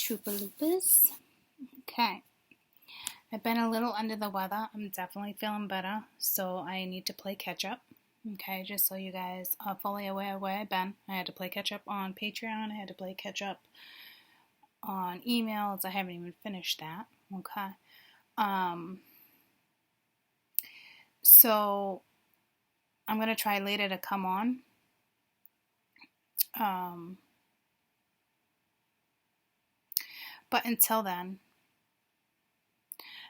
Troopa Loopas. Okay. I've been a little under the weather. I'm definitely feeling better, so I need to play catch up. Okay, just so you guys are fully aware of where I've been. I had to play catch up on Patreon. I had to play catch up on emails. I haven't even finished that. Okay. So I'm going to try later to come on. But until then,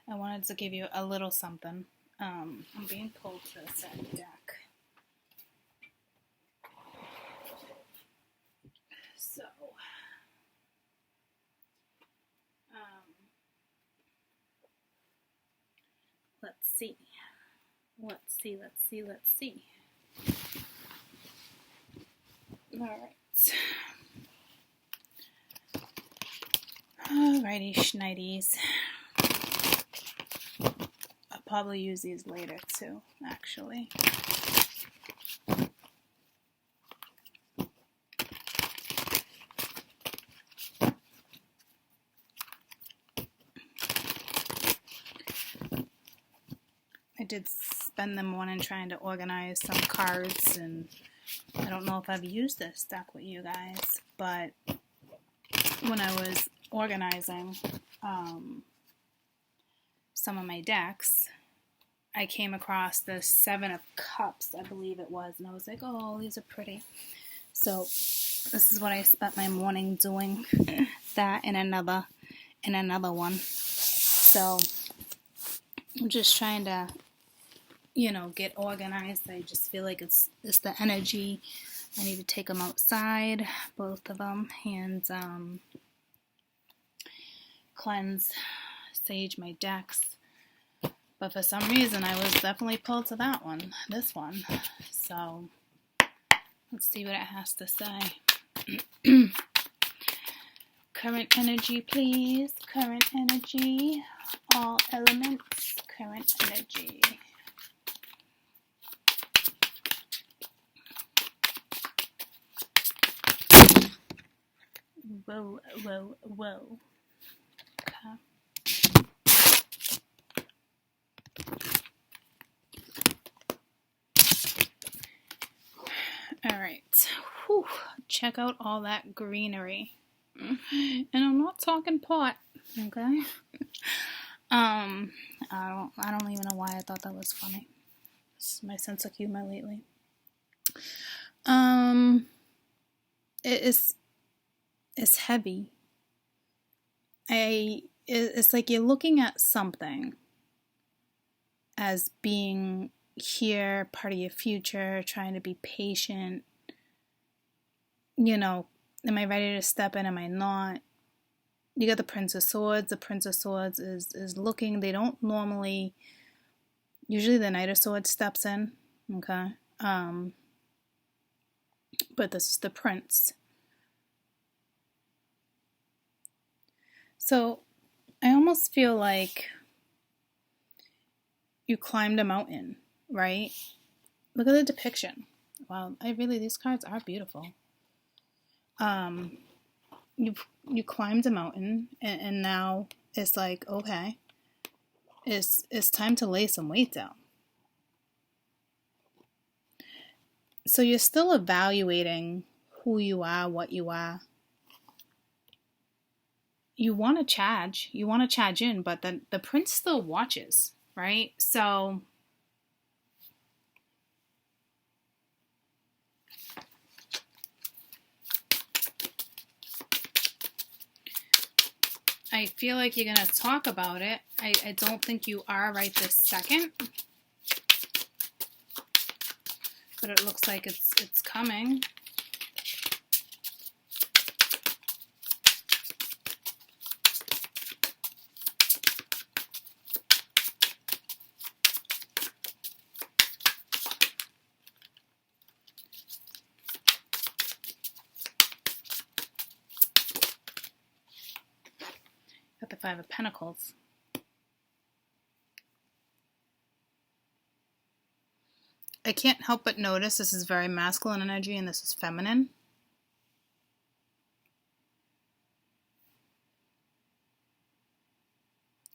I wanted to give you a little something. I'm being pulled to the side deck. So, let's see. Alrighty, schnidies. I'll probably use these later too, actually. I did spend the morning trying to organize some cards, and I don't know if I've used this deck with you guys, but when I was organizing some of my decks, I came across the 7 of Cups, I believe it was, and I was like, oh, these are pretty. So this is what I spent my morning doing, that and another one. So I'm just trying to, get organized. I just feel like it's the energy. I need to take them outside, both of them, and cleanse, sage my decks. But for some reason, I was definitely pulled to this one. So let's see what it has to say. Current energy, please. Current energy. All elements. Current energy. Whoa. Okay. All right. Whew. Check out all that greenery. And I'm not talking pot, okay? I don't even know why I thought that was funny. It's my sense of humor lately. It's heavy. It's like you're looking at something as being here, part of your future, trying to be patient. Am I ready to step in? Am I not? You got the Prince of Swords. The Prince of Swords is looking. They don't normally, usually the Knight of Swords steps in, okay? But this is the Prince. So I almost feel like you climbed a mountain, right? Look at the depiction. Wow, these cards are beautiful. You climbed a mountain, and now it's like, okay, it's time to lay some weight down. So you're still evaluating who you are, what you are. You want to charge in, but the Prince still watches, right? So I feel like you're going to talk about it. I don't think you are right this second. But it looks like it's coming. Got the 5 of Pentacles. I can't help but notice this is very masculine energy and this is feminine.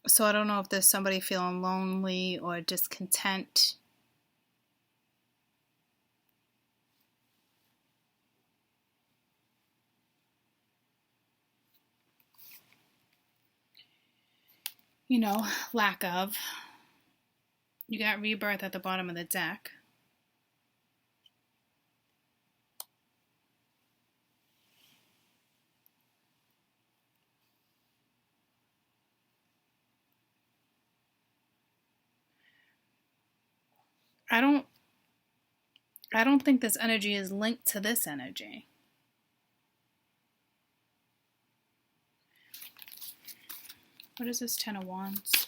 So I don't know if there's somebody feeling lonely or discontent. You know, lack of. You got rebirth at the bottom of the deck. I don't think this energy is linked to this energy. What is this 10 of Wands?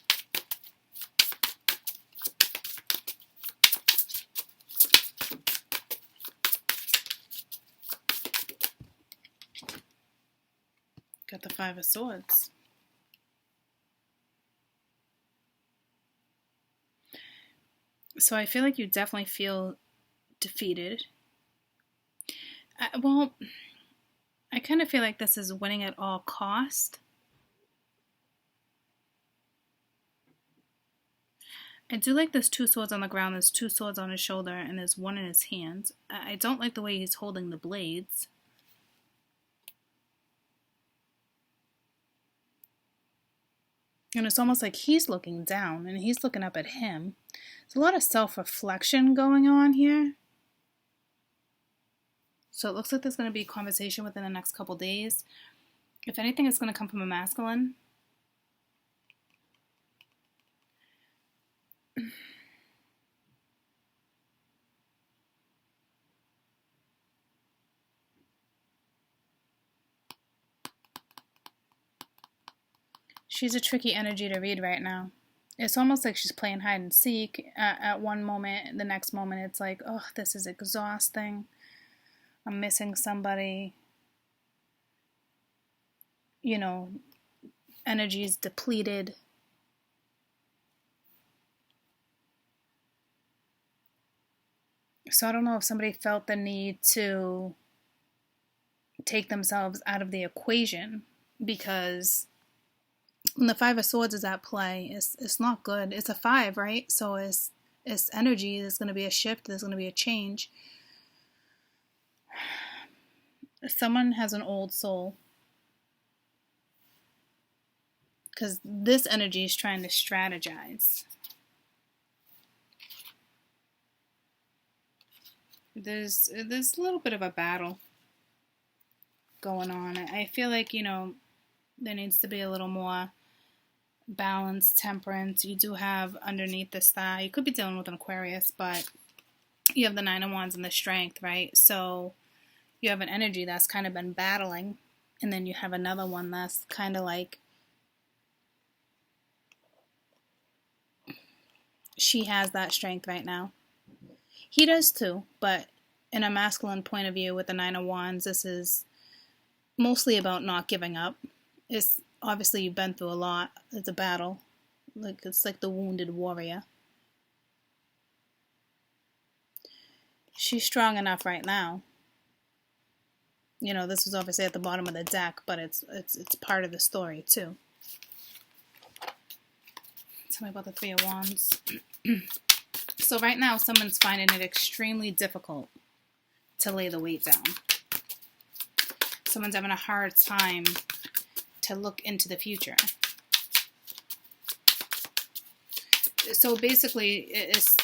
Got the 5 of Swords. So I feel like you definitely feel defeated. Well, I kind of feel like this is winning at all cost. I do like there's 2 swords on the ground, there's 2 swords on his shoulder, and there's 1 in his hands. I don't like the way he's holding the blades. And it's almost like he's looking down and he's looking up at him. There's a lot of self-reflection going on here. So it looks like there's going to be a conversation within the next couple days. If anything, it's going to come from a masculine. She's a tricky energy to read right now. It's almost like she's playing hide and seek. At one moment, the next moment, it's like, oh, this is exhausting. I'm missing somebody. You know, energy is depleted. So I don't know if somebody felt the need to take themselves out of the equation, because when the 5 of Swords is at play, it's not good. It's a 5, right? So it's energy. There's going to be a shift. There's going to be a change. Someone has an old soul, because this energy is trying to strategize. There's a little bit of a battle going on. I feel like, you know, there needs to be a little more balance, temperance. You do have underneath the star, you could be dealing with an Aquarius, but you have the 9 of Wands and the Strength, right? So you have an energy that's kind of been battling, and then you have another one that's kind of like, she has that strength right now. He does too, but in a masculine point of view with the 9 of Wands, this is mostly about not giving up. It's obviously you've been through a lot. It's a battle. Like, it's like the wounded warrior. She's strong enough right now. You know, this was obviously at the bottom of the deck, but it's part of the story too. Tell me about the 3 of Wands. So right now, someone's finding it extremely difficult to lay the weight down. Someone's having a hard time to look into the future. So basically, it's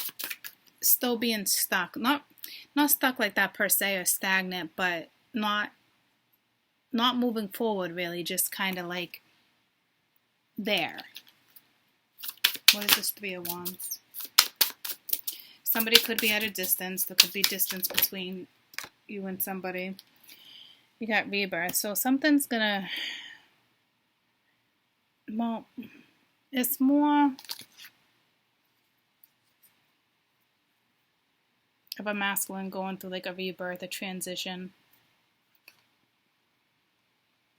still being stuck. Not stuck like that per se, or stagnant, but not moving forward really, just kind of like there. What is this 3 of Wands? Somebody could be at a distance. There could be distance between you and somebody. You got rebirth. So something's gonna, well, it's more of a masculine going through like a rebirth, a transition.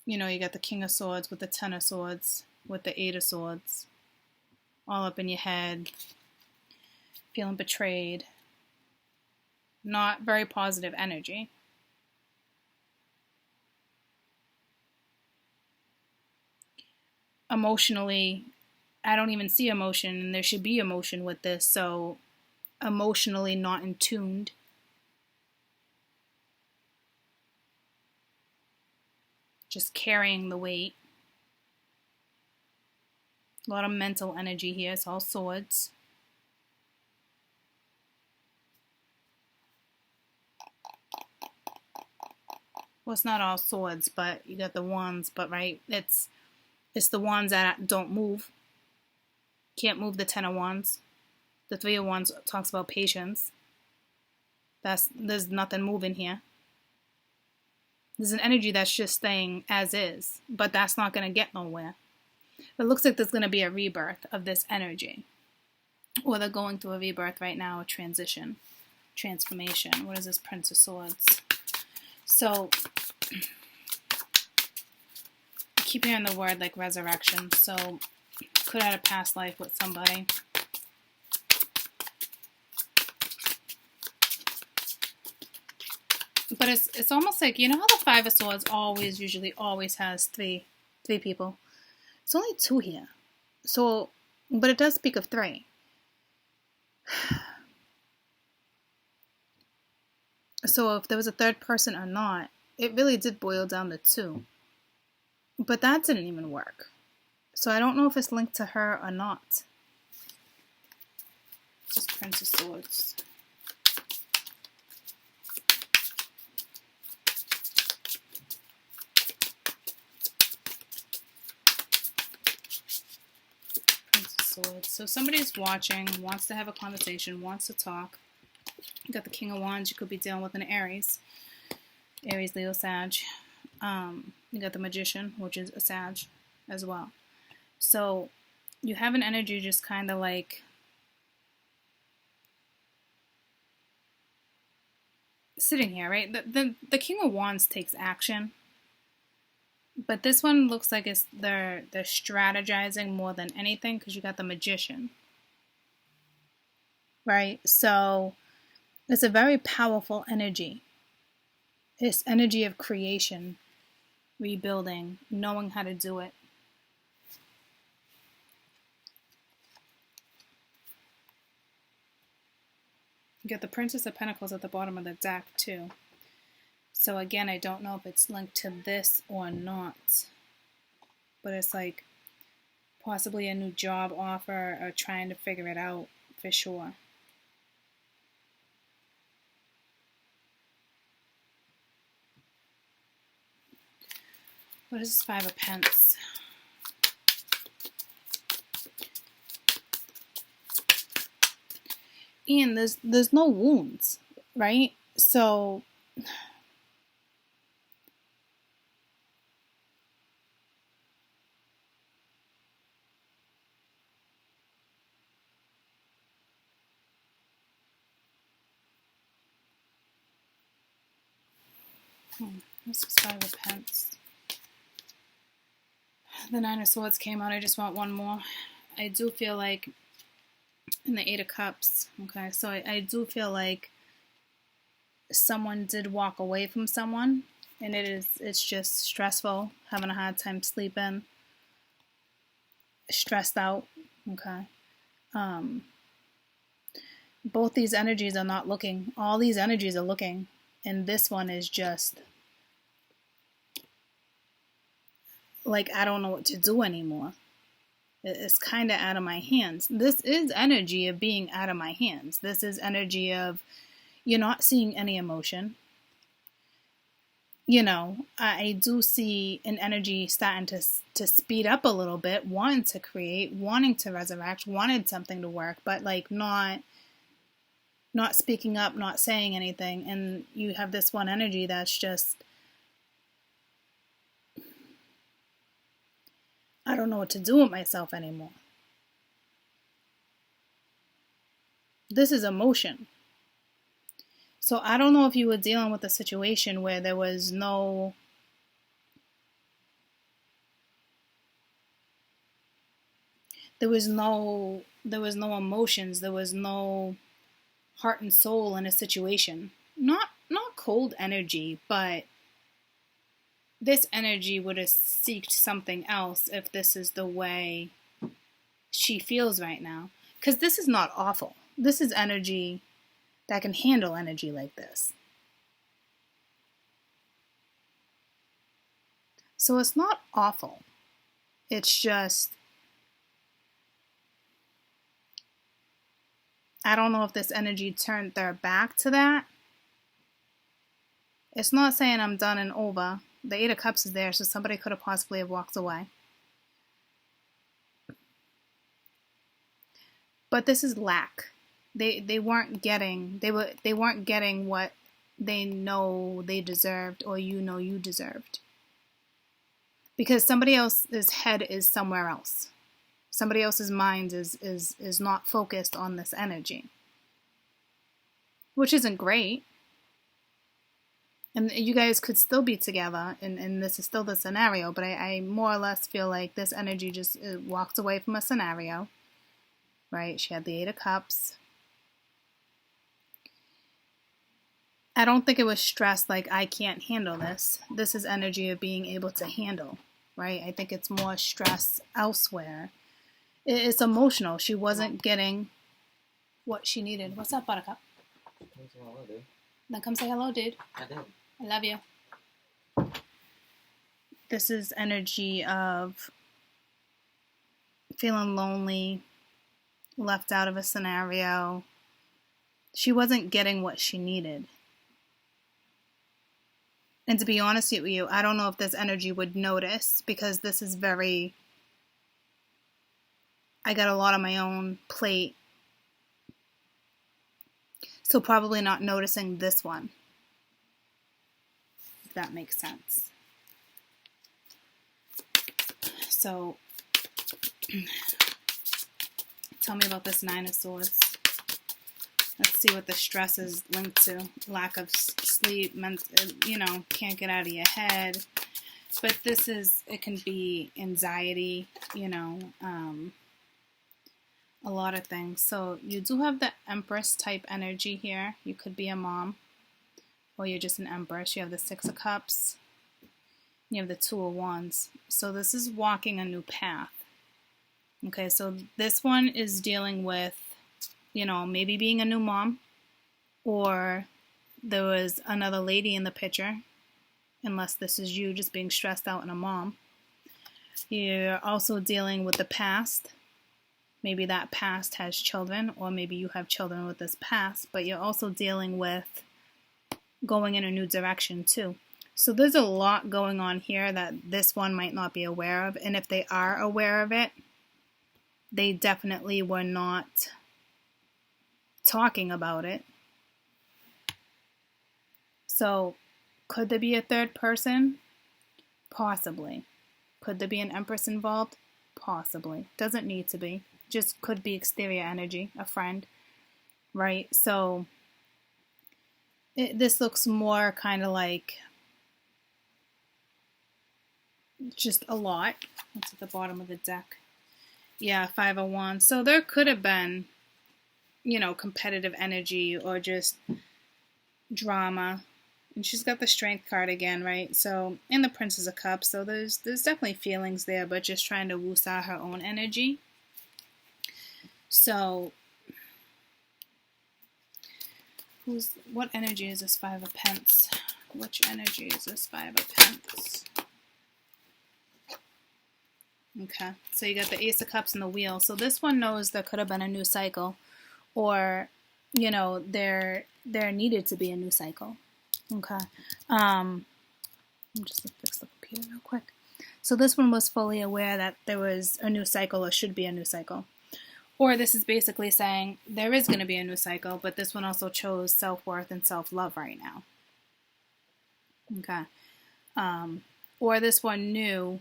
You know, you got the King of Swords with the 10 of Swords, with the 8 of Swords, all up in your head, feeling betrayed. Not very positive energy. Emotionally, I don't even see emotion, and there should be emotion with this, so emotionally not in tuned. Just carrying the weight. A lot of mental energy here. It's all swords. Well, it's not all swords, but you got the wands, but right, it's the wands that don't move. Can't move the 10 of wands. The 3 of wands talks about patience. There's nothing moving here. There's an energy that's just staying as is, but that's not going to get nowhere. It looks like there's going to be a rebirth of this energy. Or they're going through a rebirth right now, a transition, transformation. What is this Prince of Swords? So, I keep hearing the word like resurrection. So, could have had a past life with somebody. But it's almost like, you know how the Five of Swords usually always has three people? It's only 2 here. So, but it does speak of 3. So if there was a third person or not, it really did boil down to 2. But that didn't even work. So I don't know if it's linked to her or not. Just Prince of Swords. Prince of Swords. So somebody's watching, wants to have a conversation, wants to talk. You got the King of Wands. You could be dealing with an Aries. Aries, Leo, Sag. You got the Magician, which is a Sag as well. So you have an energy just kind of like sitting here, right? The King of Wands takes action. But this one looks like they're strategizing more than anything because you got the Magician. Right? So it's a very powerful energy. It's energy of creation, rebuilding, knowing how to do it. You got the Princess of Pentacles at the bottom of the deck too. So again, I don't know if it's linked to this or not. But it's like possibly a new job offer or trying to figure it out for sure. What is this 5 of Pence? And there's no wounds, right? So this is 5 of Pence. The 9 of Swords came out. I just want one more. I do feel like in the 8 of Cups, okay, so I do feel like someone did walk away from someone, and it's just stressful, having a hard time sleeping, stressed out, okay. Both these energies are not looking. All these energies are looking, and this one is just like, I don't know what to do anymore. It's kind of out of my hands. This is energy of being out of my hands. This is energy of you're not seeing any emotion. You know, I do see an energy starting to speed up a little bit, wanting to create, wanting to resurrect, wanted something to work, but like not speaking up, not saying anything. And you have this one energy that's just, I don't know what to do with myself anymore. This is emotion. So I don't know if you were dealing with a situation where there was no emotions, there was no heart and soul in a situation. Not cold energy, but this energy would have seeked something else if this is the way she feels right now. Because this is not awful. This is energy that can handle energy like this. So it's not awful. It's just, I don't know if this energy turned their back to that. It's not saying I'm done and over. The Eight of Cups is there, so somebody could have possibly have walked away. But this is lack. They weren't getting what they know they deserved, or you know you deserved. Because somebody else's head is somewhere else. Somebody else's mind is not focused on this energy. Which isn't great. And you guys could still be together, and this is still the scenario, but I more or less feel like this energy just walked away from a scenario. Right? She had the Eight of Cups. I don't think it was stress like, I can't handle this. This is energy of being able to handle. Right? I think it's more stress elsewhere. It's emotional. She wasn't getting what she needed. What's up, Buttercup? Hello, dude. Then come say hello, dude. I did. I love you. This is energy of feeling lonely, left out of a scenario. She wasn't getting what she needed. And to be honest with you, I don't know if this energy would notice, because this is very, I got a lot on my own plate. So probably not noticing this one. If that makes sense. So, tell me about this Nine of Swords. Let's see what the stress is linked to. Lack of sleep, can't get out of your head. But this is, it can be anxiety, a lot of things. So you do have the Empress type energy here. You could be a mom, or you're just an Empress. You have the Six of Cups. You have the Two of Wands. So this is walking a new path. Okay, so this one is dealing with, maybe being a new mom, or there was another lady in the picture, unless this is you just being stressed out and a mom. You're also dealing with the past. Maybe that past has children, or maybe you have children with this past, but you're also dealing with going in a new direction too. So there's a lot going on here that this one might not be aware of, and if they are aware of it, they definitely were not talking about it. So could there be a third person? Possibly. Could there be an Empress involved? Possibly. Doesn't need to be. Just could be exterior energy, a friend, right? So this looks more kind of like just a lot. That's at the bottom of the deck. Yeah, Five of Wands. So there could have been, competitive energy or just drama. And she's got the Strength card again, right? So, and the Princess of Cups. So there's definitely feelings there, but just trying to woosah her own energy. So, what energy is this Five of Pentacles? Which energy is this Five of Pentacles? Okay, so you got the Ace of Cups and the Wheel. So this one knows there could have been a new cycle, or, there needed to be a new cycle. Okay, I'm just gonna fix the computer real quick. So this one was fully aware that there was a new cycle, or should be a new cycle. Or this is basically saying there is going to be a new cycle, but this one also chose self-worth and self-love right now. Okay. Or this one knew,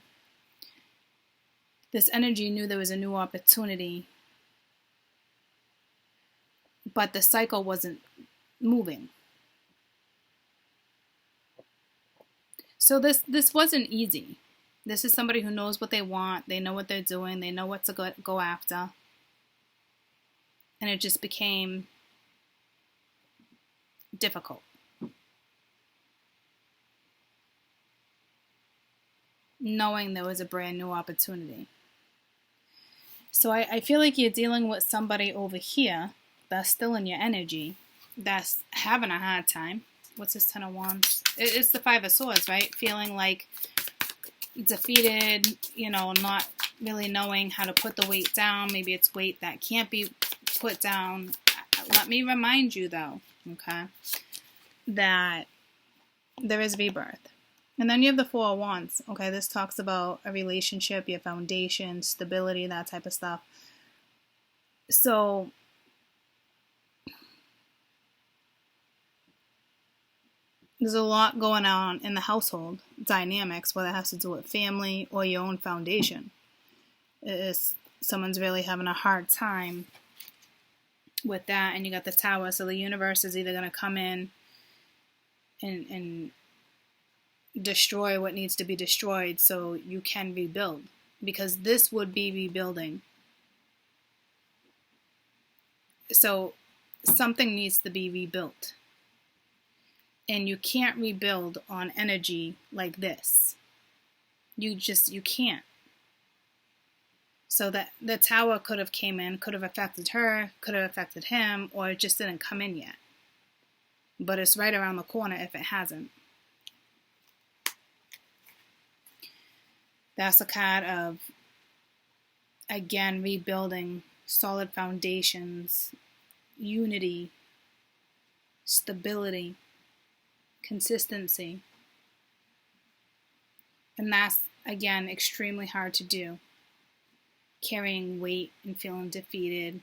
this energy knew there was a new opportunity, but the cycle wasn't moving. So this wasn't easy. This is somebody who knows what they want. They know what they're doing. They know what to go after. And it just became difficult. Knowing there was a brand new opportunity. So I feel like you're dealing with somebody over here that's still in your energy, that's having a hard time. What's this Ten of Wands? It's the Five of Swords, right? Feeling like defeated, you know, not really knowing how to put the weight down. Maybe it's weight that can't be put down. Let me remind you, though, okay, that there is rebirth. And then you have the Four of Wands. Okay, this talks about a relationship, your foundation, stability, that type of stuff. So there's a lot going on in the household dynamics, whether it has to do with family or your own foundation. Someone's really having a hard time with that, and you got the Tower. So the universe is either going to come in and destroy what needs to be destroyed so you can rebuild, because this would be rebuilding. So something needs to be rebuilt, and you can't rebuild on energy like this. You can't. So that the Tower could have came in, could have affected her, could have affected him, or it just didn't come in yet. But it's right around the corner if it hasn't. That's a card of, again, rebuilding, solid foundations, unity, stability, consistency. And that's, again, extremely hard to do. Carrying weight and feeling defeated,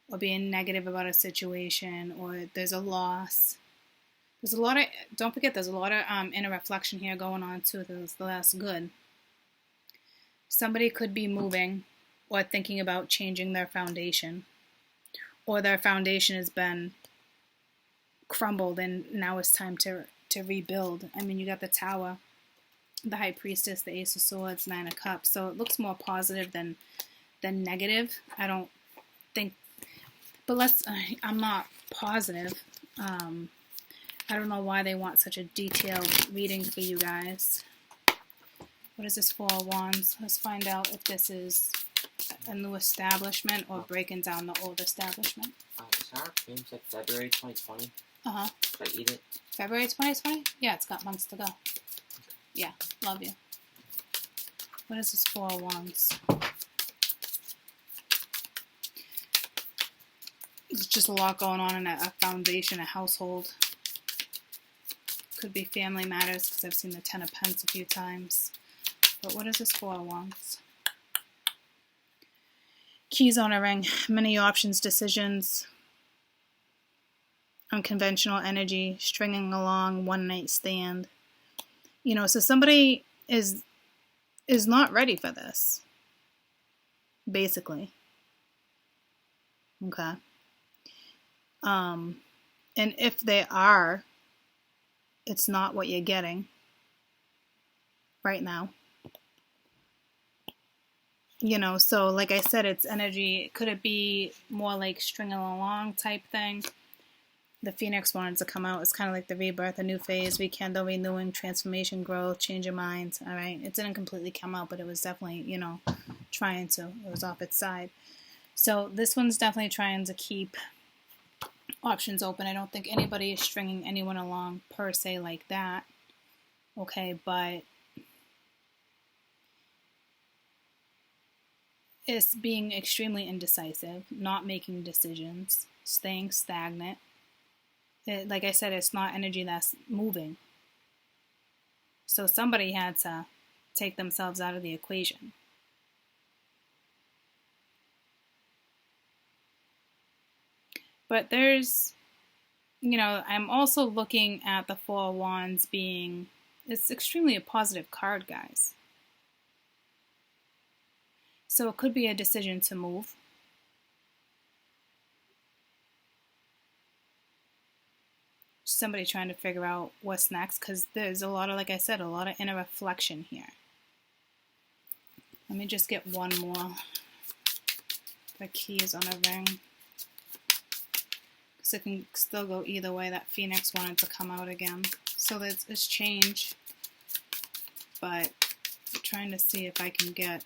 or being negative about a situation, or there's a loss. There's a lot of, don't forget, there's a lot of inner reflection here going on too. That's good. Somebody could be moving or thinking about changing their foundation, or their foundation has been crumbled and now it's time to rebuild. I mean, you got the Tower, the High Priestess, the Ace of Swords, Nine of Cups. So it looks more positive than negative. I don't think, but I'm not positive. I don't know why they want such a detailed reading for you guys. What is this Four of Wands? Let's find out if this is a new establishment or breaking down the old establishment. Is our cream said February 2020? Uh-huh. Should I eat it? February 2020? Yeah, it's got months to go. Yeah, love you. What is this Four of Wands? There's just a lot going on in a foundation, a household. Could be family matters, because I've seen the Ten of Pentacles a few times. But what is this Four of Wands? Keys on a ring. Many options, decisions. Unconventional energy. Stringing along. One night stand. You know, so somebody is not ready for this. Basically. Okay. And if they are, it's not what you're getting right now. You know, so like I said, it's energy. Could it be more like stringing along type thing? The Phoenix wanted to come out. It's kind of like the rebirth, a new phase, rekindle, renewing, transformation, growth, change your mind. All right. It didn't completely come out, but it was definitely, you know, trying to. It was off its side. So this one's definitely trying to keep options open. I don't think anybody is stringing anyone along per se like that. Okay, but it's being extremely indecisive, not making decisions, staying stagnant. Like I said, it's not energy that's moving. So somebody had to take themselves out of the equation. But there's, you know, I'm also looking at the Four of Wands being, it's extremely a positive card, guys. So it could be a decision to move. Somebody trying to figure out what's next, because there's a lot of, like I said, a lot of inner reflection here. Let me just get one more. The keys on a ring. Because it can still go either way. That Phoenix wanted to come out again. So it's change. But I'm trying to see if I can get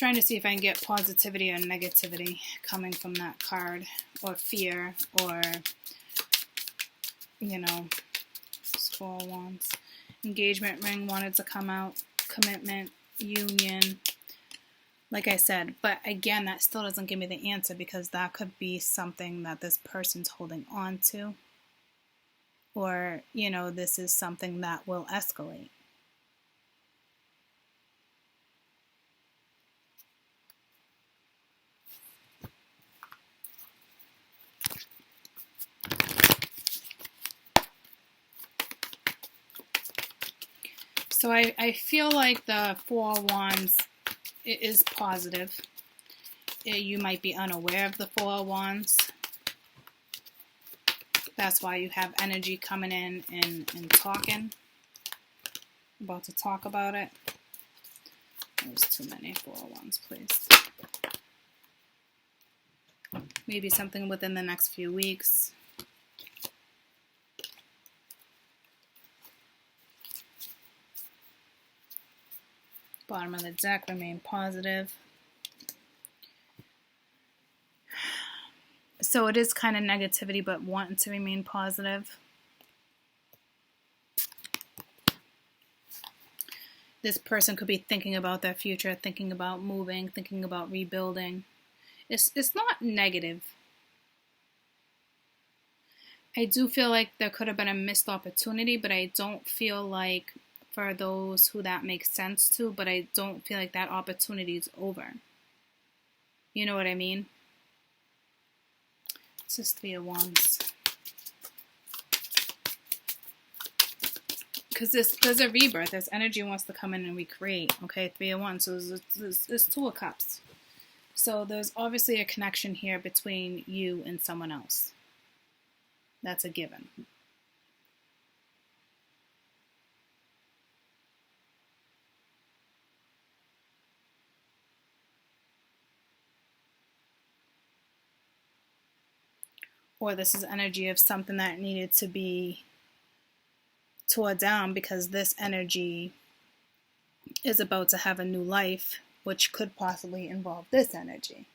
trying to see if I can get positivity or negativity coming from that card, or fear, or, you know, 4 of Wands. Engagement ring wanted to come out, commitment, union, like I said. But again, that still doesn't give me the answer, because that could be something that this person's holding on to, or, you know, this is something that will escalate. So I feel like the 4 of Wands is positive. You might be unaware of the 4 of Wands. That's why you have energy coming in and talking. About to talk about it. There's too many 4 of Wands, please. Maybe something within the next few weeks. Bottom of the deck, remain positive. So it is kind of negativity, but wanting to remain positive. This person could be thinking about their future, thinking about moving, thinking about rebuilding. It's not negative. I do feel like there could have been a missed opportunity, but I don't feel like, for those who that makes sense to, but I don't feel like that opportunity is over. You know what I mean? It's just 3 of Wands. Because there's a rebirth. This energy wants to come in and recreate. Okay, 3 of Wands. So there's 2 of Cups. So there's obviously a connection here between you and someone else. That's a given. Or this is energy of something that needed to be tore down, because this energy is about to have a new life, which could possibly involve this energy.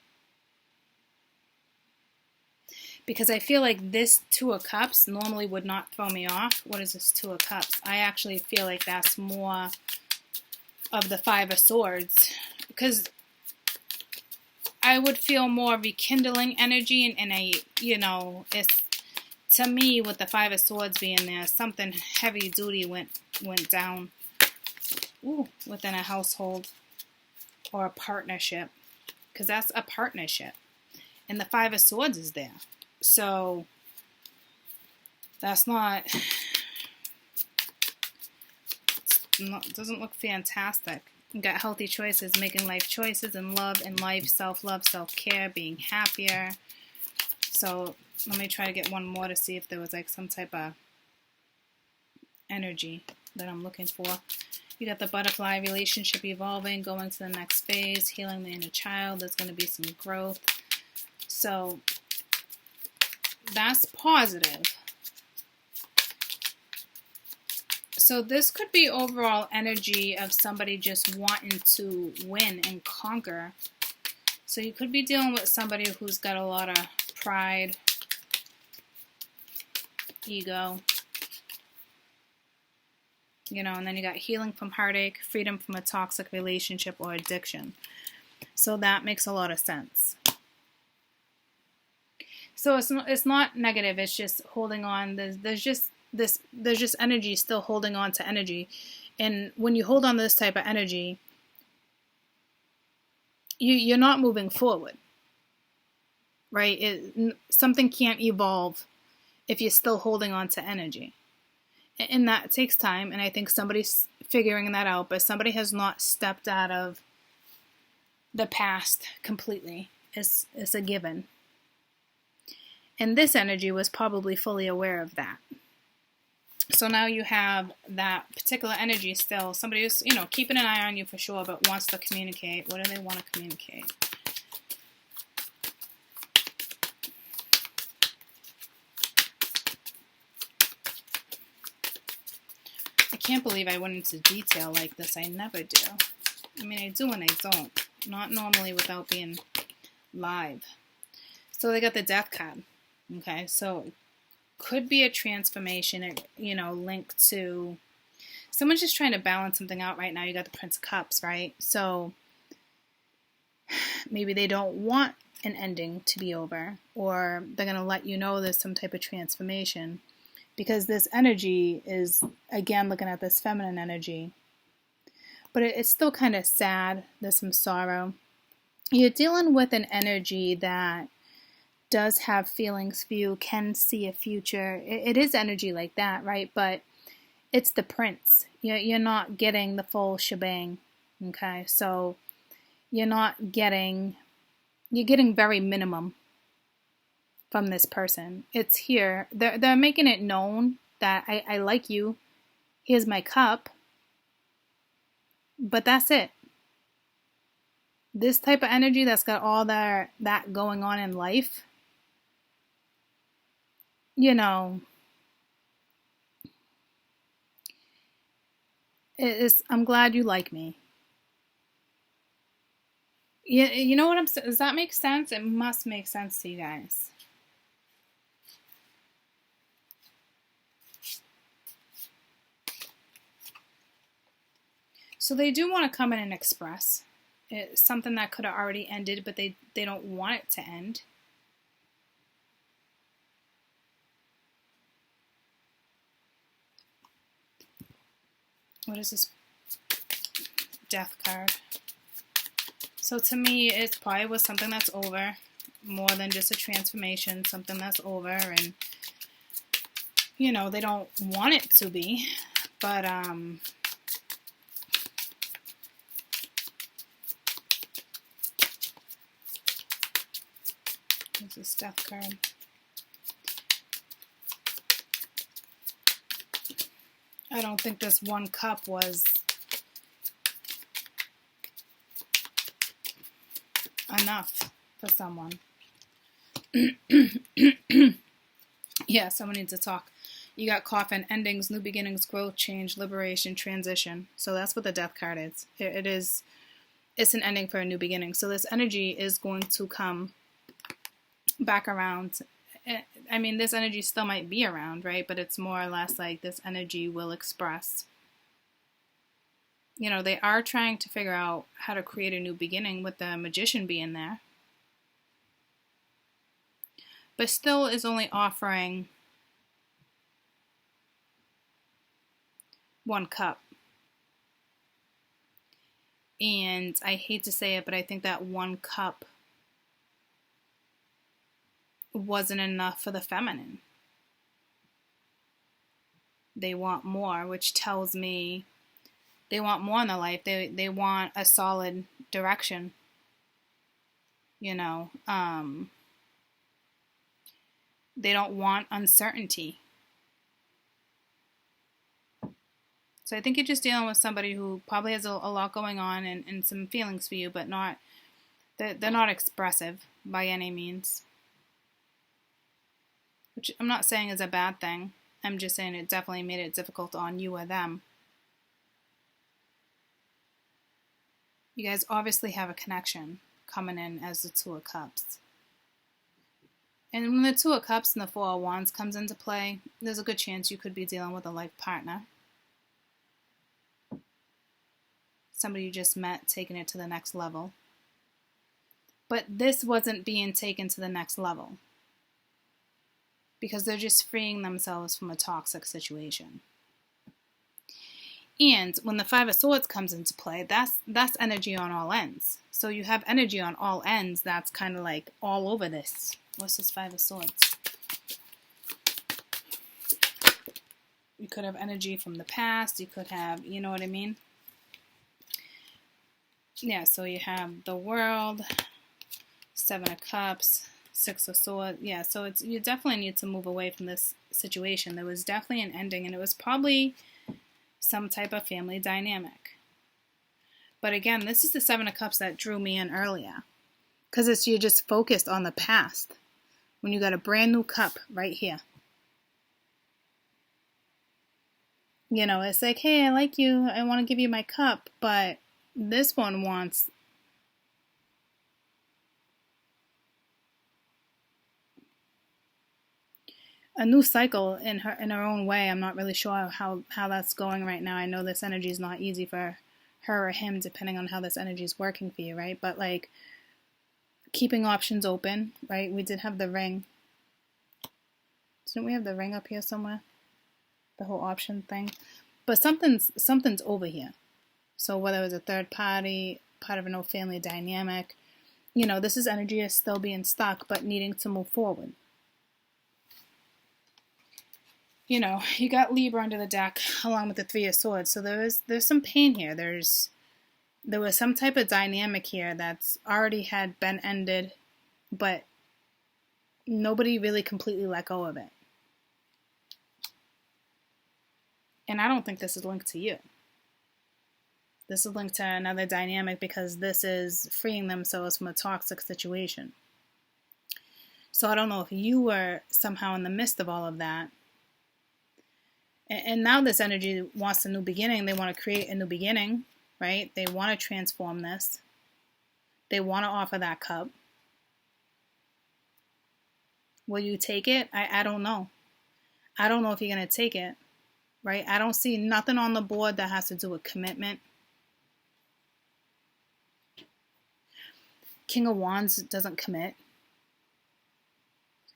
Because I feel like this 2 of Cups normally would not throw me off. What is this 2 of Cups? I actually feel like that's more of the 5 of Swords. Because I would feel more rekindling energy, and a, you know, it's, to me, with the 5 of Swords being there, something heavy duty went down within a household or a partnership, because that's a partnership, and the 5 of Swords is there. So that's not, doesn't look fantastic. You got healthy choices, making life choices in love and life, self-love, self-care, being happier. So let me try to get one more to see if there was like some type of energy that I'm looking for. You got the butterfly, relationship evolving, going to the next phase, healing the inner child. There's going to be some growth. So that's positive. So this could be overall energy of somebody just wanting to win and conquer. So you could be dealing with somebody who's got a lot of pride, ego, you know, and then you got healing from heartache, freedom from a toxic relationship or addiction. So that makes a lot of sense. So it's not negative. It's just holding on. There's just energy still holding on to energy, and when you hold on to this type of energy, you're not moving forward, right? Something can't evolve if you're still holding on to energy, and that takes time. And I think somebody's figuring that out, but somebody has not stepped out of the past completely. It's a given. And this energy was probably fully aware of that. So now you have that particular energy still. Somebody who's, you know, keeping an eye on you for sure, but wants to communicate. What do they want to communicate? I can't believe I went into detail like this. I never do. I mean, I do and I don't. not normally without being live. So they got the Death card. Okay, so it could be a transformation, linked to someone's just trying to balance something out right now. You got the Prince of Cups, right? So maybe they don't want an ending to be over, or they're going to let you know there's some type of transformation, because this energy is, again, looking at this feminine energy, but it's still kind of sad. There's some sorrow. You're dealing with an energy that does have feelings for you, can see a future. It is energy like that, right? But it's the prince. You're not getting the full shebang, okay? So you're getting very minimum from this person. It's here. They're making it known that I like you. Here's my cup. But that's it. This type of energy that's got all that going on in life, I'm glad you like me. You know what I'm saying? Does that make sense? It must make sense to you guys. So they do want to come in and express. It's something that could have already ended, but they don't want it to end. What is this Death card? So to me, it probably was something that's over, more than just a transformation, something that's over, and, they don't want it to be, but, what's this Death card? I don't think this one cup was enough for someone. Yeah, someone needs to talk. You got coffin, endings, new beginnings, growth, change, liberation, transition. So that's what the Death card is. It's an ending for a new beginning. So this energy is going to come back around. I mean, this energy still might be around, right? But it's more or less like this energy will express. They are trying to figure out how to create a new beginning with the Magician being there. But still is only offering one cup. And I hate to say it, but I think that one cup wasn't enough for the feminine. They want more, which tells me they want more in their life. They want a solid direction. They don't want uncertainty. So I think you're just dealing with somebody who probably has a lot going on and some feelings for you, but they're not expressive by any means. Which I'm not saying is a bad thing. I'm just saying it definitely made it difficult on you or them. You guys obviously have a connection coming in as the Two of Cups. And when the Two of Cups and the Four of Wands comes into play, there's a good chance you could be dealing with a life partner. Somebody you just met, taking it to the next level. But this wasn't being taken to the next level, because they're just freeing themselves from a toxic situation. And when the Five of Swords comes into play, that's energy on all ends. So you have energy on all ends that's kind of like all over this. What's this Five of Swords? You could have energy from the past. You could have, you know what I mean? Yeah, so you have the World, Seven of Cups, Six of Swords. Yeah, so you definitely need to move away from this situation. There was definitely an ending, and it was probably some type of family dynamic. But again, this is the Seven of Cups that drew me in earlier, because you're just focused on the past when you got a brand new cup right here. It's like, hey, I like you. I want to give you my cup, but this one wants a new cycle in her own way. I'm not really sure how that's going right now. I know this energy is not easy for her or him, depending on how this energy is working for you, right? But like keeping options open, right? We did have the ring. Didn't we have the ring up here somewhere? The whole option thing. But something's over here. So whether it's a third party, part of an old family dynamic, you know, this is energy is still being stuck, but needing to move forward. You know, you got Libra under the deck along with the Three of Swords. So there's some pain here. There was some type of dynamic here that's already had been ended, but nobody really completely let go of it. And I don't think this is linked to you. This is linked to another dynamic because this is freeing themselves from a toxic situation. So I don't know if you were somehow in the midst of all of that. And now this energy wants a new beginning. They want to create a new beginning, right? They want to transform this. They want to offer that cup. Will you take it? I don't know. I don't know if you're going to take it, right? I don't see nothing on the board that has to do with commitment. King of Wands doesn't commit.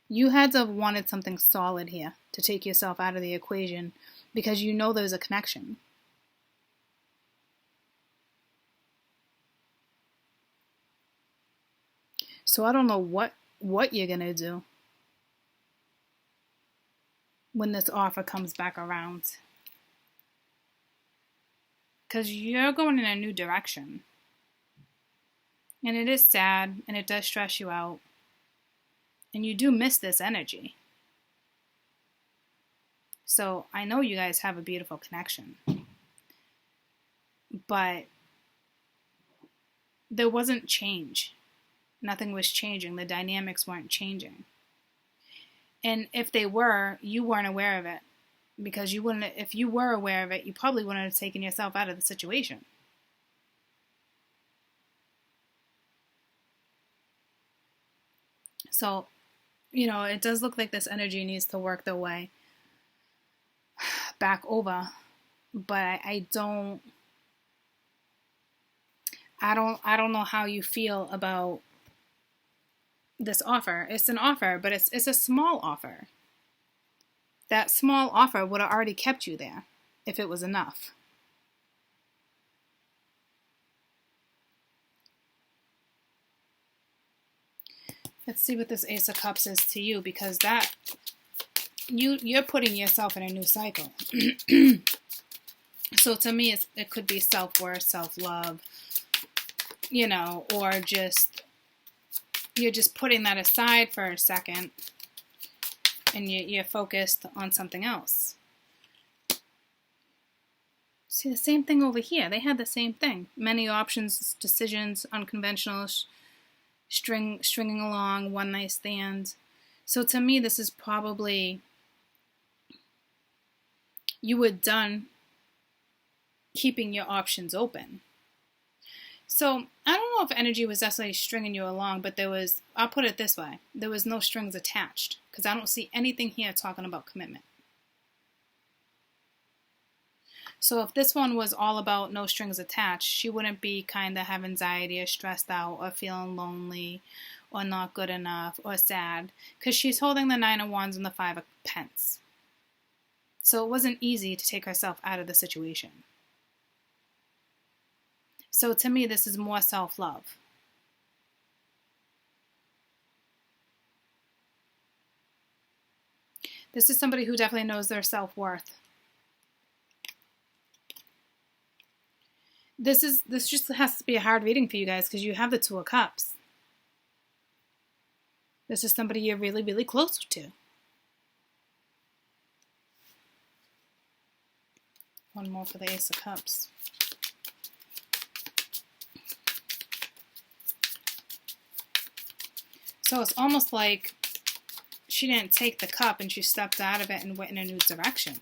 You had to have wanted something solid here to take yourself out of the equation because you know there's a connection. So I don't know what you're going to do when this offer comes back around. Because you're going in a new direction. And it is sad and it does stress you out. And you do miss this energy. So I know you guys have a beautiful connection. But there wasn't change. Nothing was changing. The dynamics weren't changing. And if they were, you weren't aware of it. Because you wouldn't, if you were aware of it, you probably wouldn't have taken yourself out of the situation. So, you know, it does look like this energy needs to work their way back over. But I don't know how you feel about this offer. It's an offer, but it's a small offer. That small offer would have already kept you there if it was enough. Let's see what this Ace of Cups is to you, because that you're putting yourself in a new cycle. So to me, it could be self-worth, self-love, you know, or just you're just putting that aside for a second and you're focused on something else. See the same thing over here. They had the same thing. Many options, decisions, unconventional, stringing along, one night stand. So to me, this is probably you were done keeping your options open. So I don't know if energy was necessarily stringing you along, but I'll put it this way, there was no strings attached because I don't see anything here talking about commitment. So if this one was all about no strings attached, she wouldn't be kind of have anxiety or stressed out or feeling lonely or not good enough or sad because she's holding the Nine of Wands and the Five of Pence. So it wasn't easy to take herself out of the situation. So to me, this is more self-love. This is somebody who definitely knows their self-worth. This just has to be a hard reading for you guys because you have the Two of Cups. This is somebody you're really, really close to. One more for the Ace of Cups. So it's almost like she didn't take the cup and she stepped out of it and went in a new direction.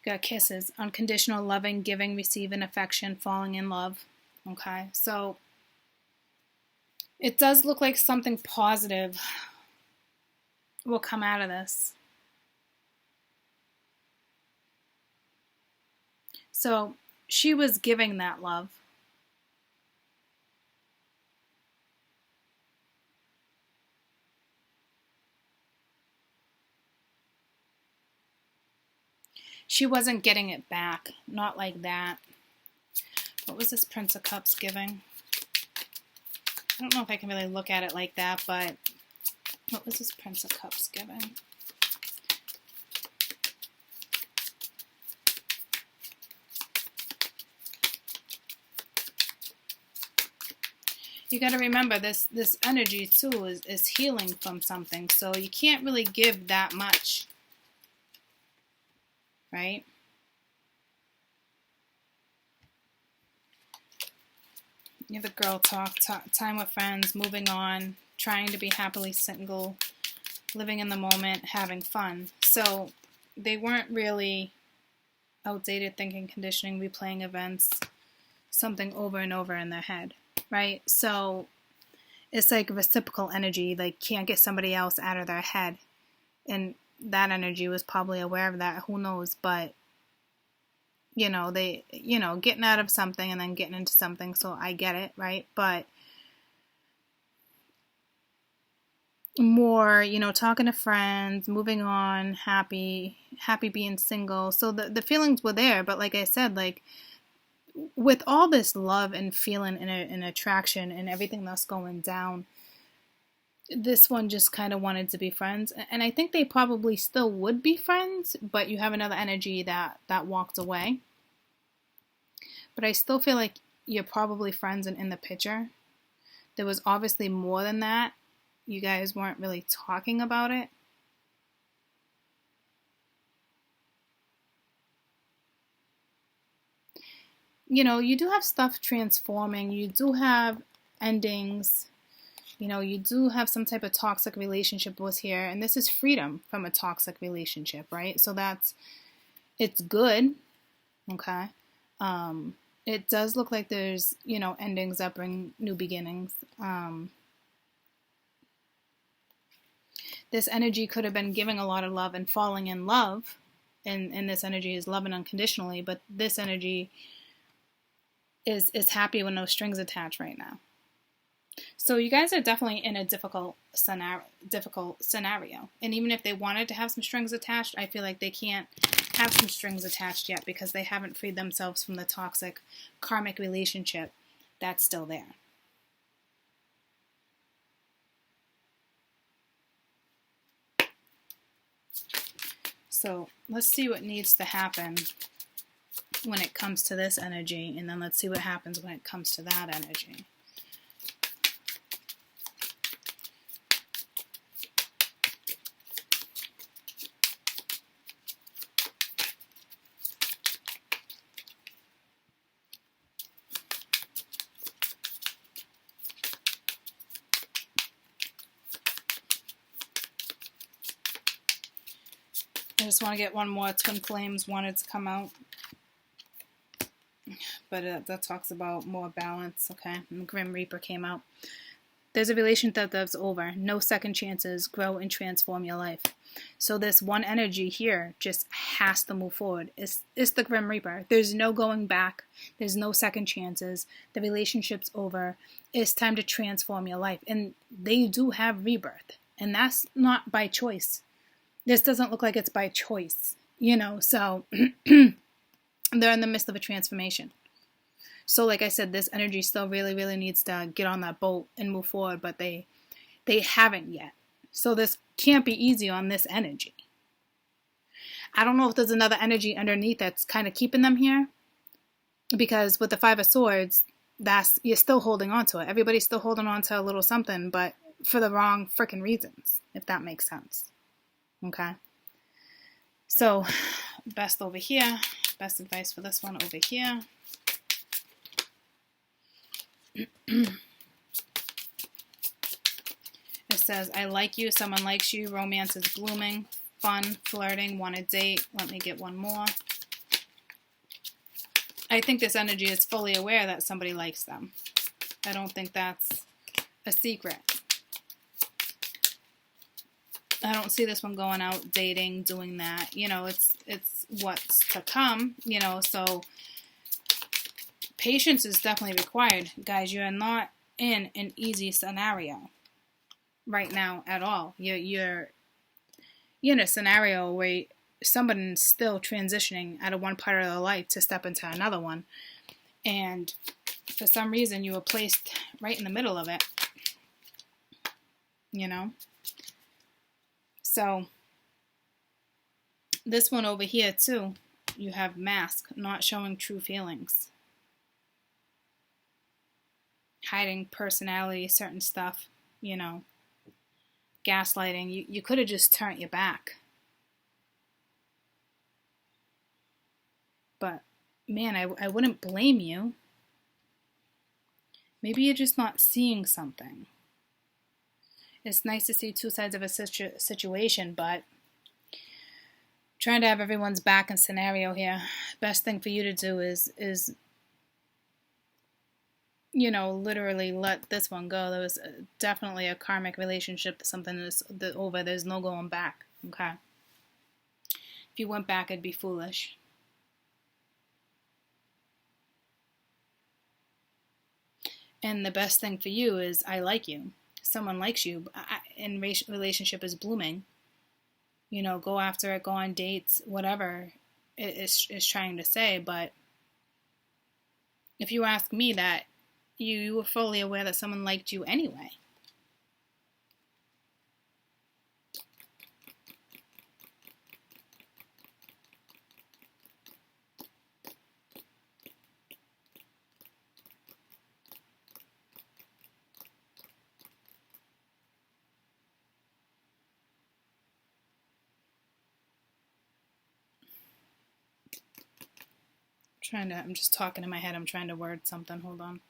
Got kisses, unconditional loving, giving, receiving affection, falling in love. Okay, so It does look like something positive will come out of this. So she was giving that love. She wasn't getting it back. Not like that. What was this Prince of Cups giving? I don't know if I can really look at it like that, but what was this Prince of Cups giving? You got to remember this energy too is healing from something, so you can't really give that much, right? You have a girl talk, time with friends, moving on, trying to be happily single, living in the moment, having fun. So they weren't really outdated thinking, conditioning, replaying events, something over and over in their head, right? So it's like reciprocal energy, like can't get somebody else out of their head. And that energy was probably aware of that, who knows, but they, getting out of something and then getting into something, so I get it, right? But more, talking to friends, moving on, happy being single. So the feelings were there, but like I said, like with all this love and feeling and attraction and everything that's going down, this one just kind of wanted to be friends. And I think they probably still would be friends, but you have another energy that walked away. But I still feel like you're probably friends and in the picture. There was obviously more than that. You guys weren't really talking about it. You do have stuff transforming. You do have endings. You do have some type of toxic relationship was here. And this is freedom from a toxic relationship, right? So it's good. Okay. It does look like there's, endings that bring new beginnings. This energy could have been giving a lot of love and falling in love. And this energy is loving unconditionally. But this energy is happy with no strings attached right now. So you guys are definitely in a difficult scenario. And even if they wanted to have some strings attached, I feel like they can't have some strings attached yet because they haven't freed themselves from the toxic karmic relationship that's still there. So let's see what needs to happen when it comes to this energy, and then let's see what happens when it comes to that energy. I just want to get one more. Twin Flames wanted to come out. But that talks about more balance, okay? And the Grim Reaper came out. There's a relationship that's over. No second chances. Grow and transform your life. So this one energy here just has to move forward. It's the Grim Reaper. There's no going back. There's no second chances. The relationship's over. It's time to transform your life. And they do have rebirth. And that's not by choice. This doesn't look like it's by choice, so they're in the midst of a transformation. So like I said, this energy still really, really needs to get on that boat and move forward, but they haven't yet. So this can't be easy on this energy. I don't know if there's another energy underneath that's kind of keeping them here, because with the Five of Swords, you're still holding on to it. Everybody's still holding on to a little something, but for the wrong freaking reasons, if that makes sense. Okay, so best over here, best advice for this one over here. It says, I like you, someone likes you, romance is blooming, fun, flirting, want a date. Let me get one more. I think this energy is fully aware that somebody likes them. I don't think that's a secret. I don't see this one going out, dating, doing that. You know, it's what's to come, you know, so patience is definitely required. Guys, you're not in an easy scenario right now at all. You're in a scenario where someone's still transitioning out of one part of their life to step into another one. And for some reason, you were placed right in the middle of it. You know? So, this one over here, too, you have mask, not showing true feelings. Hiding personality, certain stuff, you know. Gaslighting. You could have just turned your back. But, man, I wouldn't blame you. Maybe you're just not seeing something. It's nice to see two sides of a situation, but trying to have everyone's back in scenario here. Best thing for you to do is you know, literally let this one go. There was definitely a karmic relationship, something that's over. There's no going back, okay? If you went back, it'd be foolish. And the best thing for you is, I like you. Someone likes you, and relationship is blooming. You know, go after it, go on dates, whatever it is trying to say. But if you ask me, that you were fully aware that someone liked you anyway. I'm just talking in my head. I'm trying to word something. Hold on.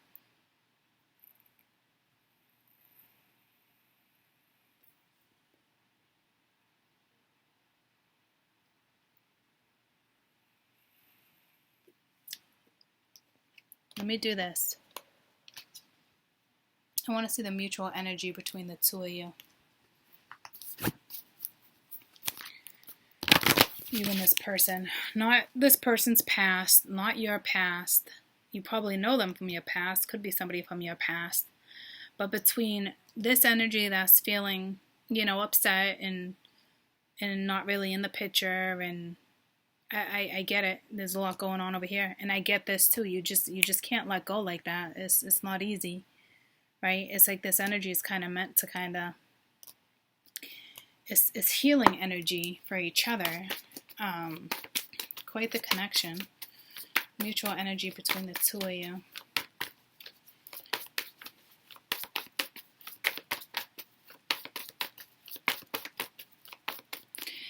Let me do this. I want to see the mutual energy between the two of you. You and this person. Not this person's past, not your past. You probably know them from your past. Could be somebody from your past. But between this energy that's feeling, you know, upset and not really in the picture, and I get it. There's a lot going on over here. And I get this too. You just can't let go like that. It's not easy. Right? It's like this energy is kind of meant to kind of, it's healing energy for each other. Quite the connection. Mutual energy between the two of you.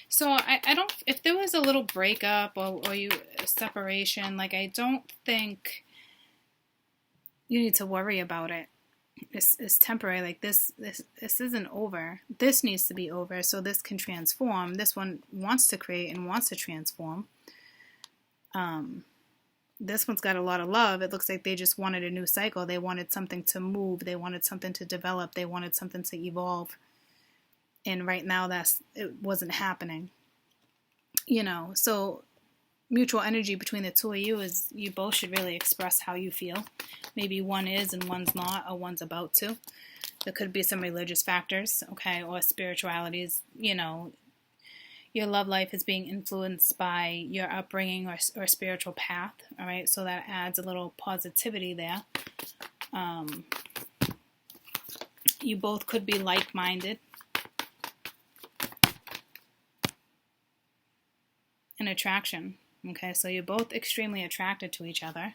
So I don't, if there was a little breakup or a separation, like, I don't think you need to worry about it. It's temporary. Like, this isn't over. This needs to be over so this can transform. This one wants to create and wants to transform. This one's got a lot of love. It looks like they just wanted a new cycle. They wanted something to move. They wanted something to develop. They wanted something to evolve. And right now it wasn't happening. You know, so mutual energy between the two of you is you both should really express how you feel. Maybe one is and one's not, or one's about to. There could be some religious factors, okay, or spiritualities. You know, your love life is being influenced by your upbringing or spiritual path, all right? So that adds a little positivity there. You both could be like-minded. An attraction. Okay, so you're both extremely attracted to each other.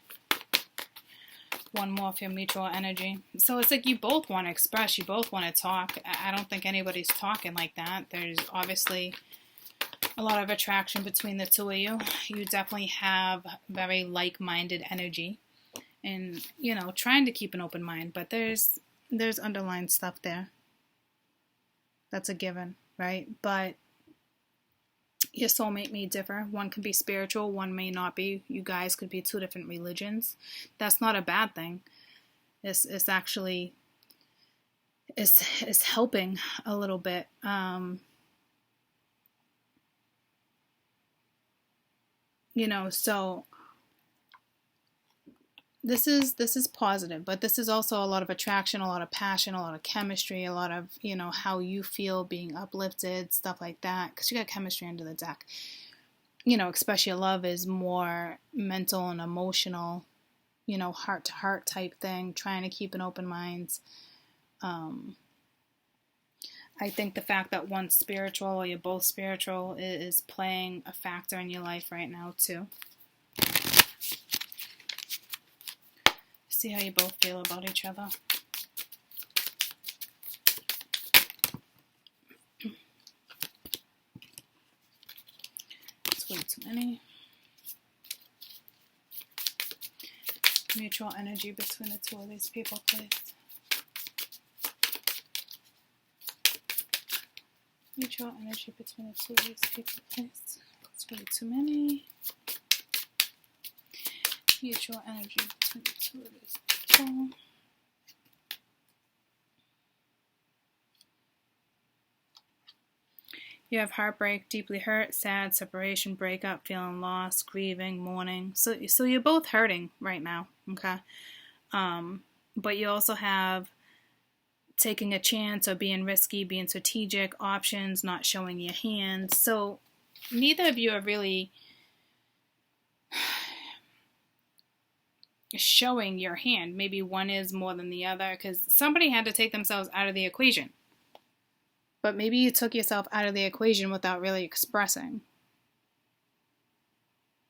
One more for your mutual energy. So it's like you both want to express, you both want to talk. I don't think anybody's talking like that. There's obviously a lot of attraction between the two of you. You definitely have very like-minded energy. And, you know, trying to keep an open mind, but there's underlying stuff there. That's a given, right? But your soulmate may differ. One can be spiritual, one may not be. You guys could be two different religions. That's not a bad thing. It's actually is helping a little bit. You know, so this is positive, but this is also a lot of attraction, a lot of passion, a lot of chemistry, a lot of, you know, how you feel being uplifted, stuff like that, because you got chemistry under the deck. You know, especially love is more mental and emotional, you know, heart to heart type thing, trying to keep an open mind. I think the fact that one's spiritual or you're both spiritual is playing a factor in your life right now too. See how you both feel about each other. It's way too many. Mutual energy between the two of these people, please. Mutual energy between the two of these people, please. It's way too many. Mutual energy between the two of these people. You have heartbreak, deeply hurt, sad, separation, breakup, feeling lost, grieving, mourning. So you're both hurting right now, okay? But you also have taking a chance or being risky, being strategic, options, not showing your hand. So neither of you are really showing your hand. Maybe one is more than the other because somebody had to take themselves out of the equation. But maybe you took yourself out of the equation without really expressing.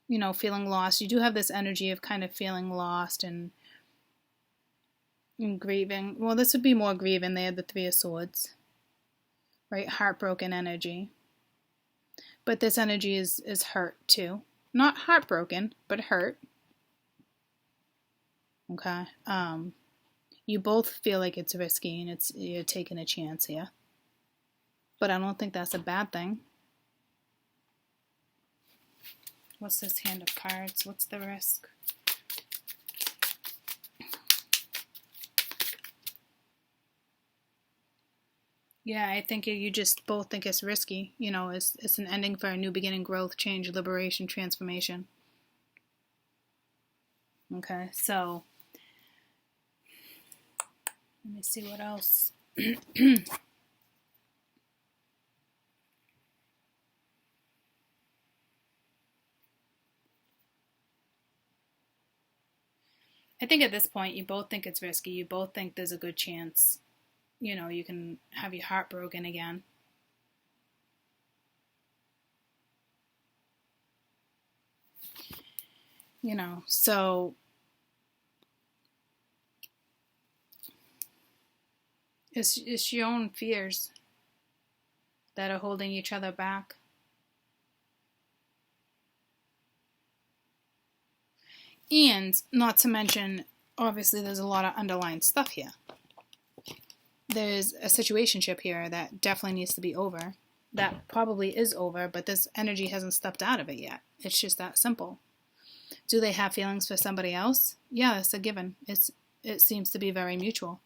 You know, feeling lost. You do have this energy of kind of feeling lost and grieving. Well, this would be more grieving. They had the Three of Swords. Right? Heartbroken energy. But this energy is hurt too. Not heartbroken, but hurt. Okay. You both feel like it's risky and you're taking a chance here. But I don't think that's a bad thing. What's this hand of cards? What's the risk? Yeah, I think you just both think it's risky. You know, it's an ending for a new beginning, growth, change, liberation, transformation. Okay, so let me see what else. I think at this point you both think it's risky. You both think there's a good chance, you know, you can have your heart broken again. You know, so it's your own fears that are holding each other back. And not to mention, obviously there's a lot of underlying stuff here. There's a situationship here that definitely needs to be over. That probably is over, but this energy hasn't stepped out of it yet. It's just that simple. Do they have feelings for somebody else? Yeah, that's a given. It seems to be very mutual.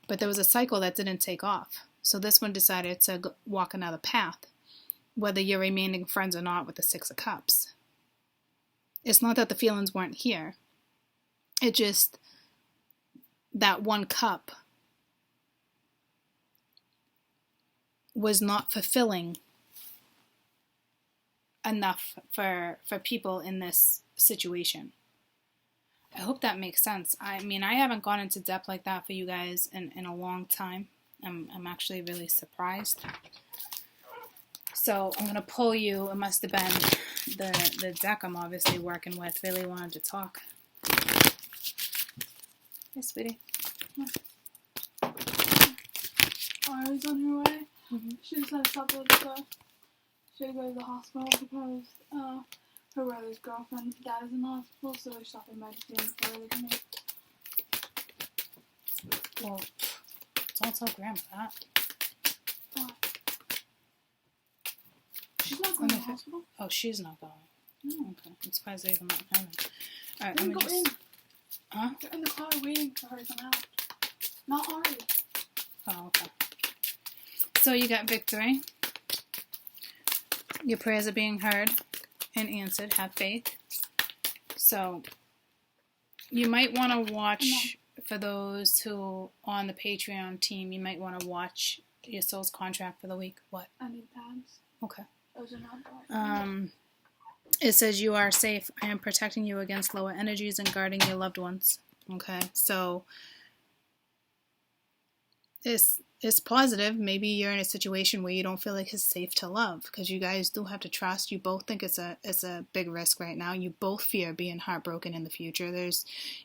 But there was a cycle that didn't take off. So this one decided to walk another path, whether you're remaining friends or not with the Six of Cups. It's not that the feelings weren't here. It just, that one cup was not fulfilling enough for people in this situation. I hope that makes sense. I mean, I haven't gone into depth like that for you guys in a long time. I'm actually really surprised. So I'm going to pull you. It must have been the deck I'm obviously working with really wanted to talk. Hey, sweetie. Ari's on her way. Mm-hmm. She just had to stop at the stuff. She had to go to the hospital because her brother's girlfriend's dad is in the hospital, so they're stopping by to see him before they come in. Well, don't tell Grandma that. Why? She's not going to the hospital? Oh, she's not going. Oh, okay. I'm surprised they're even not coming. Alright, let me go just... in. Huh? They're in the car waiting for her to come out. Not Ari. Oh, okay. So you got victory. Your prayers are being heard and answered. Have faith. So you might want to watch, for those who on the Patreon team, you might want to watch your soul's contract for the week. What? I need pads. Okay. Those are not bad. It says you are safe. I am protecting you against lower energies and guarding your loved ones. Okay. So it's positive. Maybe you're in a situation where you don't feel like it's safe to love, because you guys do have to trust. You both think it's a big risk right now. You both fear being heartbroken in the future. You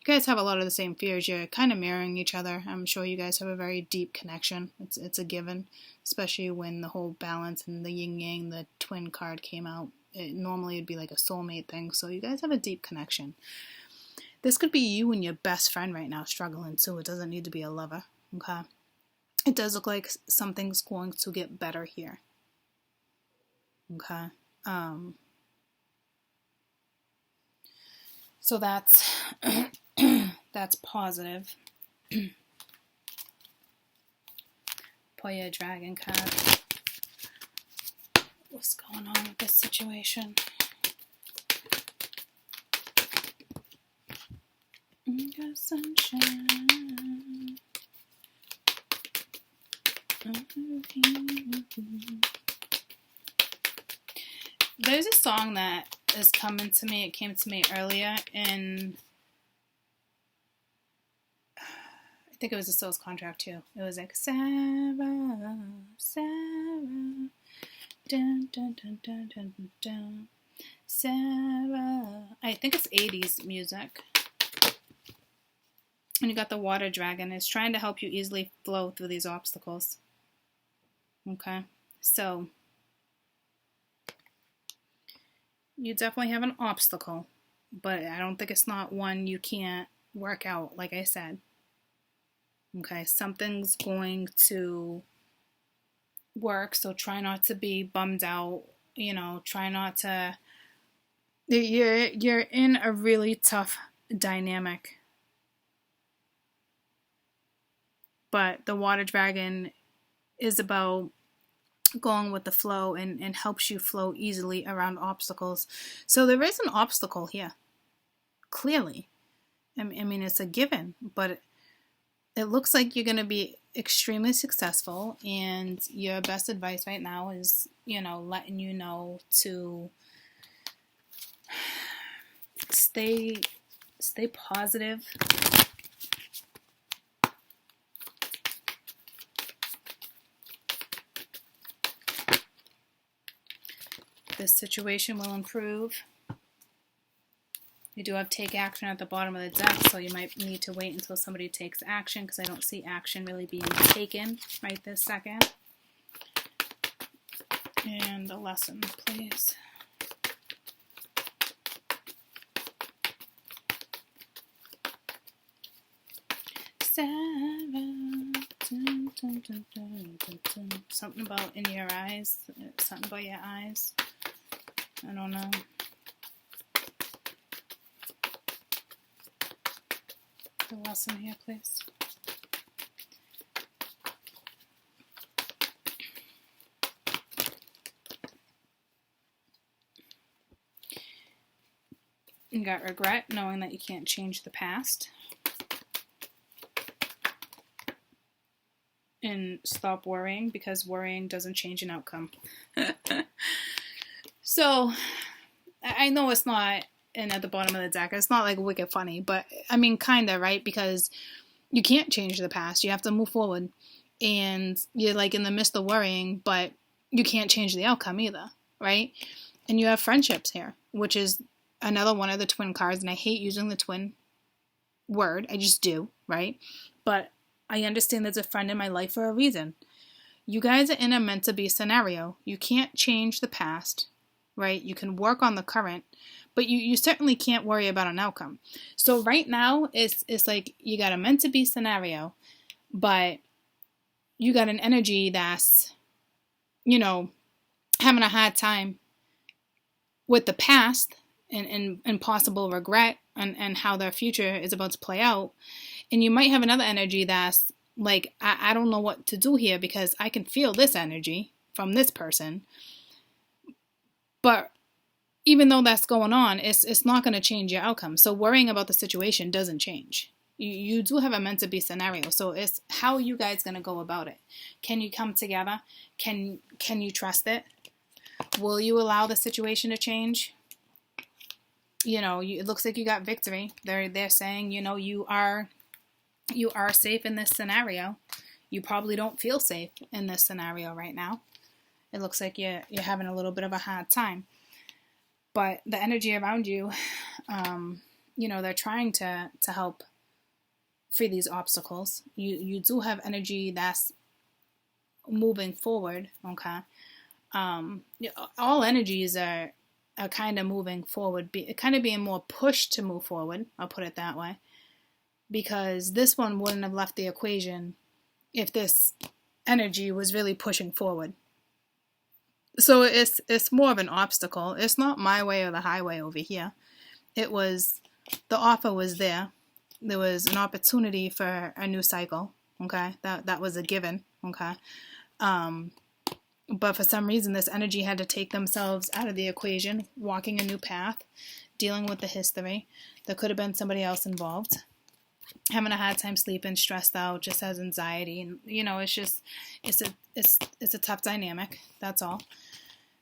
guys have a lot of the same fears. You're kind of mirroring each other. I'm sure you guys have a very deep connection. It's a given, especially when the whole balance and the yin yang, the twin card came out. Normally it'd be like a soulmate thing. So you guys have a deep connection. This could be you and your best friend right now struggling too. It doesn't need to be a lover. Okay. It does look like something's going to get better here. Okay. So that's that's positive. Pull your dragon card. What's going on with this situation? Got sunshine. There's a song that is coming to me. It came to me earlier, and I think it was a Soul's Contract too. It was like Sarah, Sarah, dun dun dun dun dun dun, Sarah. I think it's 80s music. And you got the water dragon. It's trying to help you easily flow through these obstacles. Okay, so you definitely have an obstacle, but I don't think it's not one you can't work out, like I said. Okay, something's going to work, so try not to be bummed out. Try not to. You're in a really tough dynamic, but the water dragon is about going with the flow and helps you flow easily around obstacles. So there is an obstacle here, clearly. I mean, it's a given, but it looks like you're going to be extremely successful, and your best advice right now is, letting you know to stay positive. This situation will improve. You do have take action at the bottom of the deck, so you might need to wait until somebody takes action, because I don't see action really being taken right this second. And a lesson, please. Sarah. Dun, dun, dun, dun, dun, dun. Something about in your eyes. Something about your eyes. I don't know. The lesson here, please. You got regret, knowing that you can't change the past. And stop worrying, because worrying doesn't change an outcome. So, I know it's not in at the bottom of the deck. It's not like wicked funny, but I mean, kind of, right? Because you can't change the past. You have to move forward. And you're like in the midst of worrying, but you can't change the outcome either, right? And you have friendships here, which is another one of the twin cards. And I hate using the twin word. I just do, right? But I understand there's a friend in my life for a reason. You guys are in a meant to be scenario. You can't change the past, right? You can work on the current, but you certainly can't worry about an outcome. So right now, it's like you got a meant to be scenario, but you got an energy that's, having a hard time with the past and possible regret and how their future is about to play out. And you might have another energy that's Like, I don't know what to do here because I can feel this energy from this person. But even though that's going on, it's not going to change your outcome. So worrying about the situation doesn't change. You do have a meant to be scenario. So it's how are you guys going to go about it? Can you come together? Can you trust it? Will you allow the situation to change? You know, it looks like you got victory. They're saying, you know, you are safe in this scenario. You probably don't feel safe in this scenario right now. It looks like you're having a little bit of a hard time. But the energy around you, you know, they're trying to help free these obstacles. You do have energy that's moving forward, okay? All energies are kind of moving forward, kind of being more pushed to move forward, I'll put it that way. Because this one wouldn't have left the equation if this energy was really pushing forward. So it's more of an obstacle. It's not my way or the highway over here. It was, the offer was there. There was an opportunity for a new cycle, okay? That was a given, okay? But for some reason, this energy had to take themselves out of the equation, walking a new path, dealing with the history. There could have been somebody else involved. Having a hard time sleeping, stressed out, just has anxiety, and you know, it's a tough dynamic. That's all.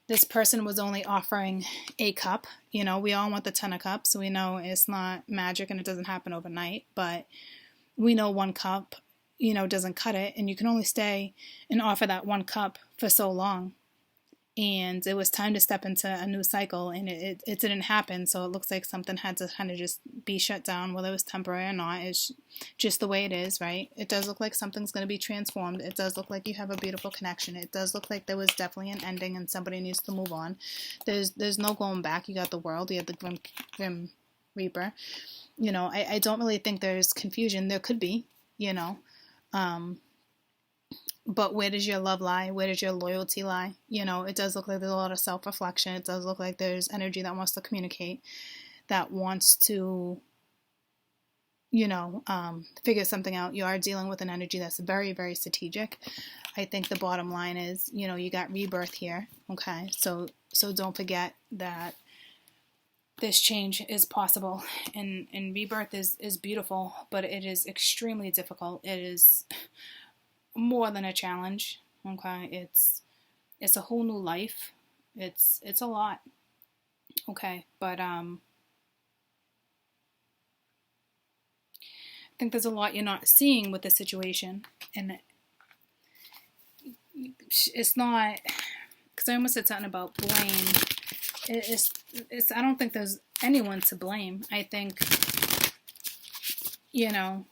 This person was only offering a cup. You know, we all want the 10 of cups, so we know it's not magic and it doesn't happen overnight. But we know one cup, you know, doesn't cut it, and you can only stay and offer that one cup for so long. And it was time to step into a new cycle, and it didn't happen. So it looks like something had to kind of just be shut down, whether it was temporary or not. It's just the way it is, right? It does look like something's going to be transformed. It does look like you have a beautiful connection. It does look like there was definitely an ending and somebody needs to move on. There's no going back. You got the world. You have the Grim Reaper. You know, I don't really think there's confusion. There could be, you know. But where does your love lie? Where does your loyalty lie? You know, it does look like there's a lot of self-reflection. It does look like there's energy that wants to communicate, that wants to, you know, figure something out. You are dealing with an energy that's very, very strategic. I think the bottom line is, you know, you got rebirth here, okay? So don't forget that this change is possible, and rebirth is beautiful, but it is extremely difficult. It is more than a challenge, okay? It's a whole new life. It's a lot, okay? But I think there's a lot you're not seeing with the situation, and it's not, because I almost said something about blame. It's I don't think there's anyone to blame. I think, you know,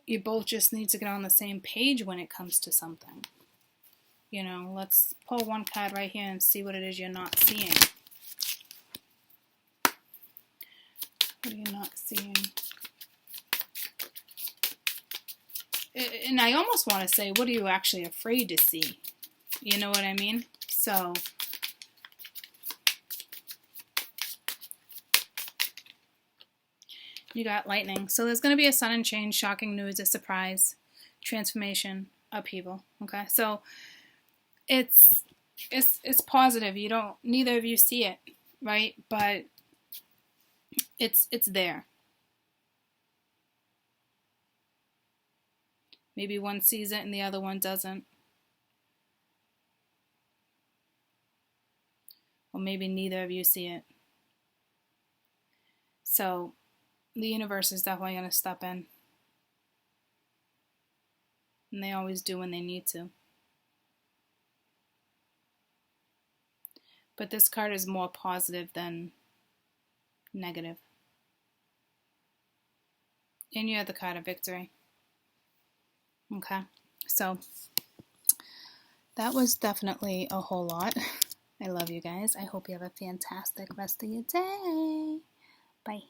you both just need to get on the same page when it comes to something. You know, let's pull one card right here and see what it is you're not seeing. What are you not seeing? And I almost want to say, what are you actually afraid to see? You know what I mean? So you got lightning. So there's going to be a sudden change, shocking news, a surprise, transformation, upheaval. Okay, so it's positive. You don't, neither of you see it, right? But it's there. Maybe one sees it and the other one doesn't. Or maybe neither of you see it. So the universe is definitely going to step in. And they always do when they need to. But this card is more positive than negative. And you have the card of victory. Okay, so that was definitely a whole lot. I love you guys. I hope you have a fantastic rest of your day. Bye.